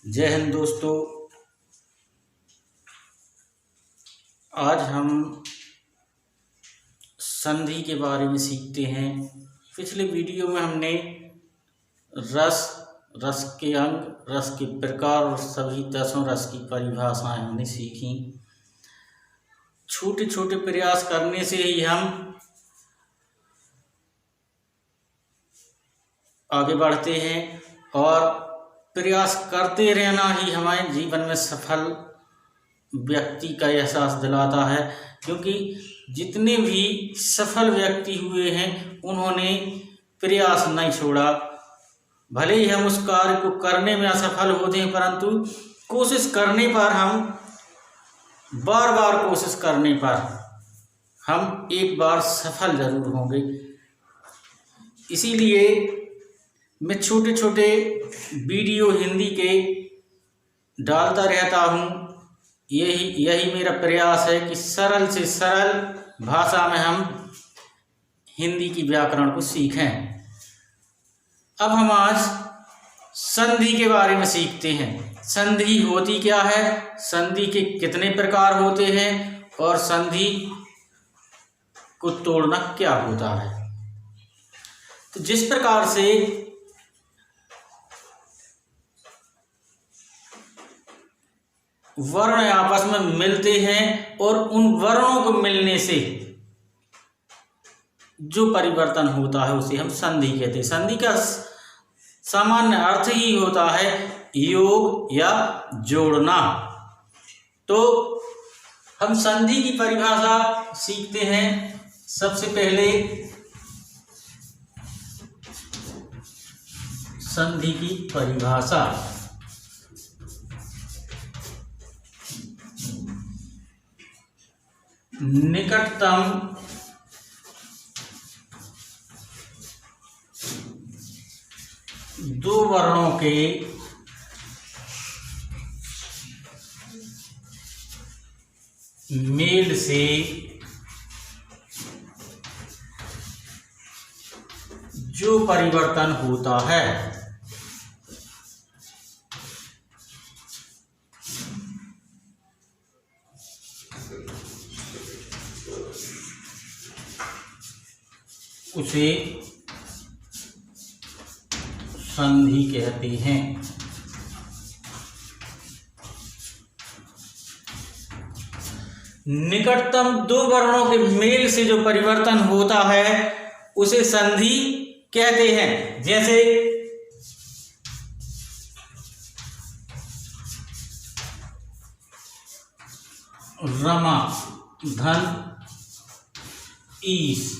जय हिंद दोस्तों। आज हम संधि के बारे में सीखते हैं। पिछले वीडियो में हमने रस के अंग, रस के प्रकार और सभी 10 रस की परिभाषाएं हमने सीखी। छोटे छोटे प्रयास करने से ही हम आगे बढ़ते हैं और प्रयास करते रहना ही हमारे जीवन में सफल व्यक्ति का एहसास दिलाता है। क्योंकि जितने भी सफल व्यक्ति हुए हैं उन्होंने प्रयास नहीं छोड़ा। भले ही हम उस कार्य को करने में असफल होते हैं, परंतु कोशिश करने पर हम बार बार कोशिश करने पर हम एक बार सफल जरूर होंगे। इसीलिए मैं छोटे छोटे वीडियो हिंदी के डालता रहता हूँ। यही मेरा प्रयास है कि सरल से सरल भाषा में हम हिंदी की व्याकरण को सीखें। अब हम आज संधि के बारे में सीखते हैं। संधि होती क्या है, संधि के कितने प्रकार होते हैं और संधि को तोड़ना क्या होता है। तो जिस प्रकार से वर्ण आपस में मिलते हैं और उन वर्णों को मिलने से जो परिवर्तन होता है उसे हम संधि कहते हैं। संधि का सामान्य अर्थ ही होता है योग या जोड़ना। तो हम संधि की परिभाषा सीखते हैं। सबसे पहले संधि की परिभाषा। निकटतम दो वर्णों के मेल से जो परिवर्तन होता है उसे संधि कहते हैं। निकटतम दो वर्णों के मेल से जो परिवर्तन होता है उसे संधि कहते हैं। जैसे रमा धन ईश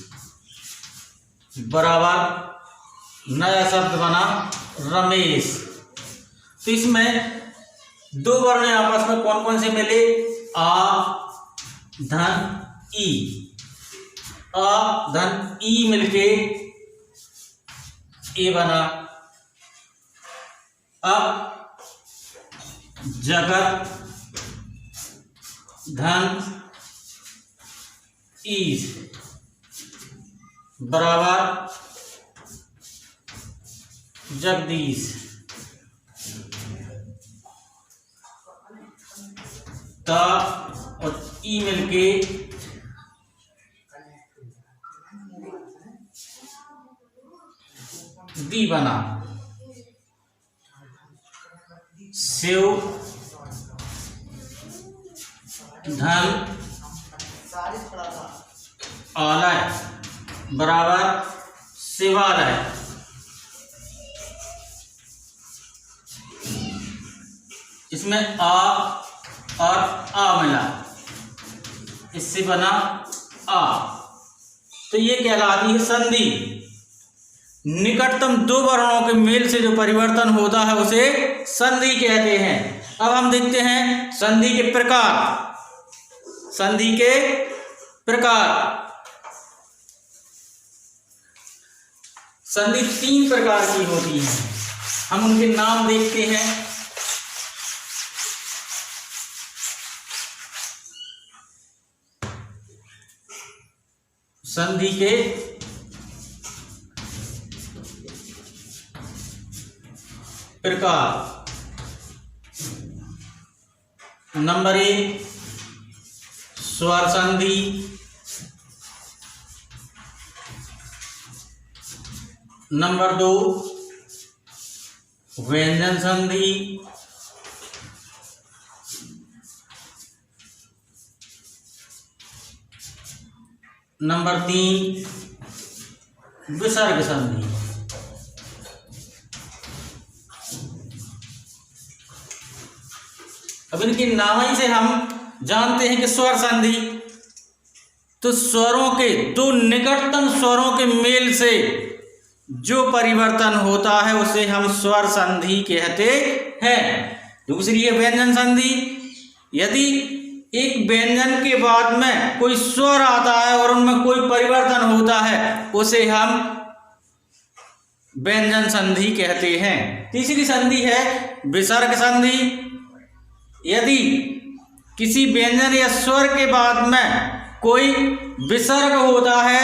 बराबर नया शब्द बना रमेश। तो इसमें दो वर्ण आपस में कौन कौन से मिले, आ धन ई। आ धन ई मिलके ए बना। अब जगत धन ईश बराबर जगदीश। ता और ई मिलके दी बना। शिव धन आलय बराबर शिवालय। इसमें आ और आ मिला, इससे बना आ। तो ये कहलाती है संधि। निकटतम दो वर्णों के मेल से जो परिवर्तन होता है उसे संधि कहते हैं। अब हम देखते हैं संधि के प्रकार। संधि के प्रकार। संधि 3 प्रकार की होती है। हम उनके नाम देखते हैं। संधि के प्रकार। नंबर 1 स्वर संधि, नंबर 2 व्यंजन संधि, नंबर 3 विसर्ग संधि। अब इनके नाम ही से हम जानते हैं कि स्वर संधि, तो स्वरों के दो निकटतम स्वरों के मेल से जो परिवर्तन होता है उसे हम स्वर संधि कहते हैं। दूसरी है व्यंजन संधि। यदि एक व्यंजन के बाद में कोई स्वर आता है और उनमें कोई परिवर्तन होता है उसे हम व्यंजन संधि कहते हैं। तीसरी संधि है विसर्ग संधि। यदि किसी व्यंजन या स्वर के बाद में कोई विसर्ग होता है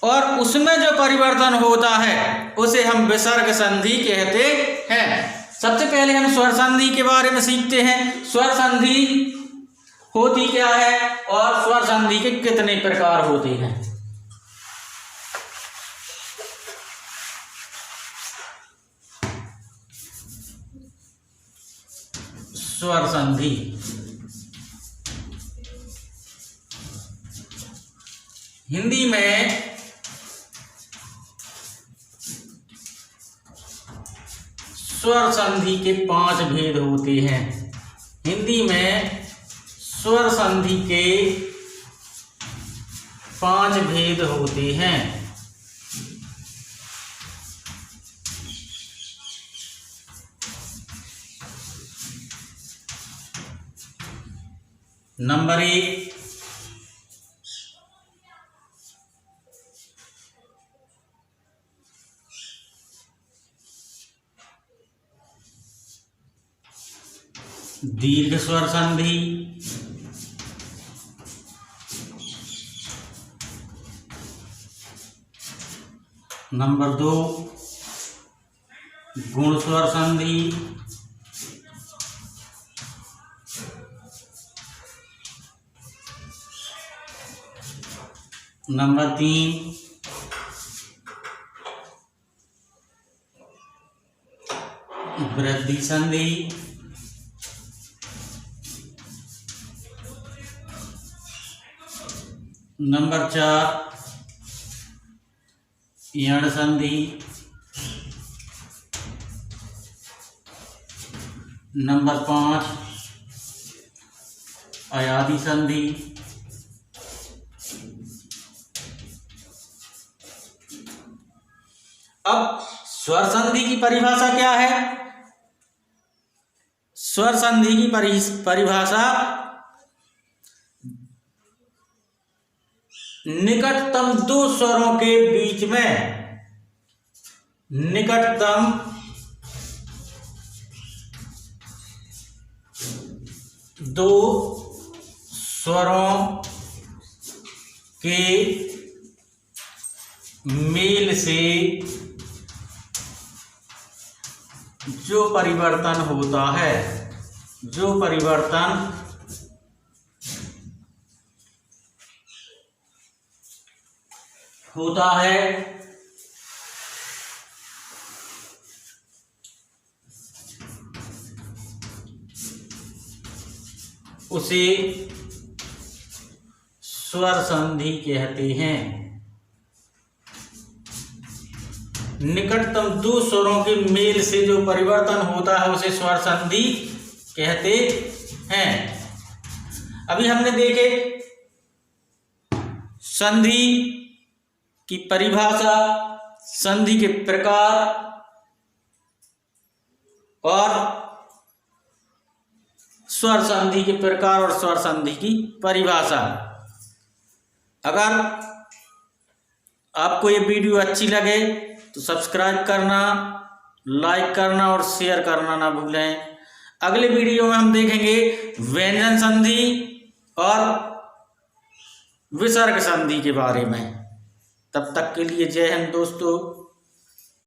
और उसमें जो परिवर्तन होता है उसे हम विसर्ग संधि कहते हैं। सबसे पहले हम स्वर संधि के बारे में सीखते हैं। स्वर संधि होती क्या है और स्वर संधि के कितने प्रकार होते हैं। स्वर संधि हिंदी में स्वर संधि के 5 भेद होते हैं। हिंदी में स्वर संधि के 5 भेद होते हैं। नंबर 1 दीर्घ स्वर संधि, नंबर 2 गुण स्वर संधि, नंबर 3 वृद्धि संधि, नंबर 4 यण संधि, नंबर 5 अयादि संधि। अब स्वर संधि की परिभाषा क्या है? स्वर संधि की परिभाषा निकटतम 2 स्वरों के बीच में, निकटतम 2 स्वरों के मेल से जो परिवर्तन होता है, जो परिवर्तन होता है उसे स्वर संधि कहते हैं। निकटतम 2 स्वरों के मेल से जो परिवर्तन होता है उसे स्वर संधि कहते हैं। अभी हमने देखे संधि की परिभाषा, संधि के प्रकार और स्वर संधि के प्रकार और स्वर संधि की परिभाषा। अगर आपको ये वीडियो अच्छी लगे तो सब्सक्राइब करना, लाइक करना और शेयर करना ना भूलें। अगले वीडियो में हम देखेंगे व्यंजन संधि और विसर्ग संधि के बारे में। तब तक के लिए जय हिंद दोस्तों।